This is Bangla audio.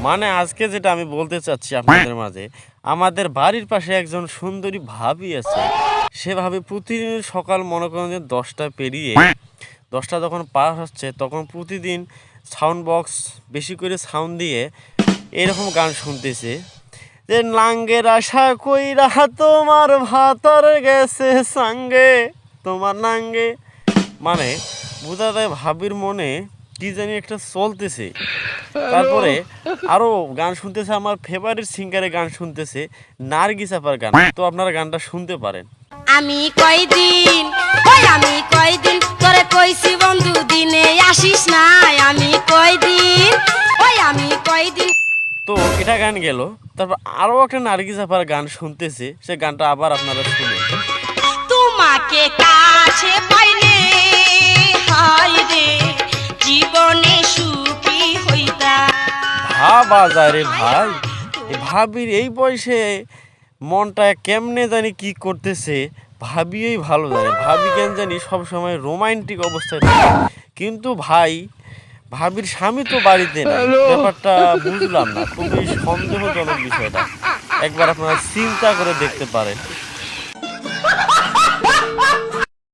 মানে আজকে যেটা আমি বলতে চাচ্ছি আপনাদের মাঝে, আমাদের বাড়ির পাশে একজন সুন্দরী ভাবি আছে। সে ভাবি প্রতিদিন সকাল মনে করেন যে 10টা পেরিয়ে 10টা যখন পার হচ্ছে তখন প্রতিদিন সাউন্ড বক্স বেশি করে সাউন্ড দিয়ে এরকম গান শুনতেছে যে লাঙ্গের আশা কইরা তোমার ভাতার গেছে সাঙ্গে তোমার নাঙ্গে। মানে বোঝা যায় ভাবির মনে কি জানি একটা চলতেছে। তারপরে আরো গান শুনতেছে, আমার ফেভারিট সিঙ্গারের গান শুনতেছে, নার্গিস আপার গান। তো আপনারা গানটা শুনতে পারেন। আমি কয়দিন তোরে কইছি বন্ধু দিনে আসিস নাই, আমি কয়দিন। তো এটা গান গেল। তারপর আরো একটা নার্গিস আপার গান শুনতেছে, সে গানটা আবার আপনারা শুনেন। তোমাকে কাছে পাইলে হায় রে জীবনে সুখী হইতা। ভাবা যায় রে ভাই, এই ভাবির এই বয়সে মনটা কেমনে জানি কি করতেছে, ভাবিই ভালো জানে। ভাবি কেন জানি সবসময় রোমান্টিক অবস্থায় থাকে, কিন্তু ভাই ভাবির স্বামী তো বাড়িতে নাই। ব্যাপারটা বুঝলাম না, খুবই সন্দেহজনক বিষয়টা। একবার আপনারা চিন্তা করে দেখতে পারেন।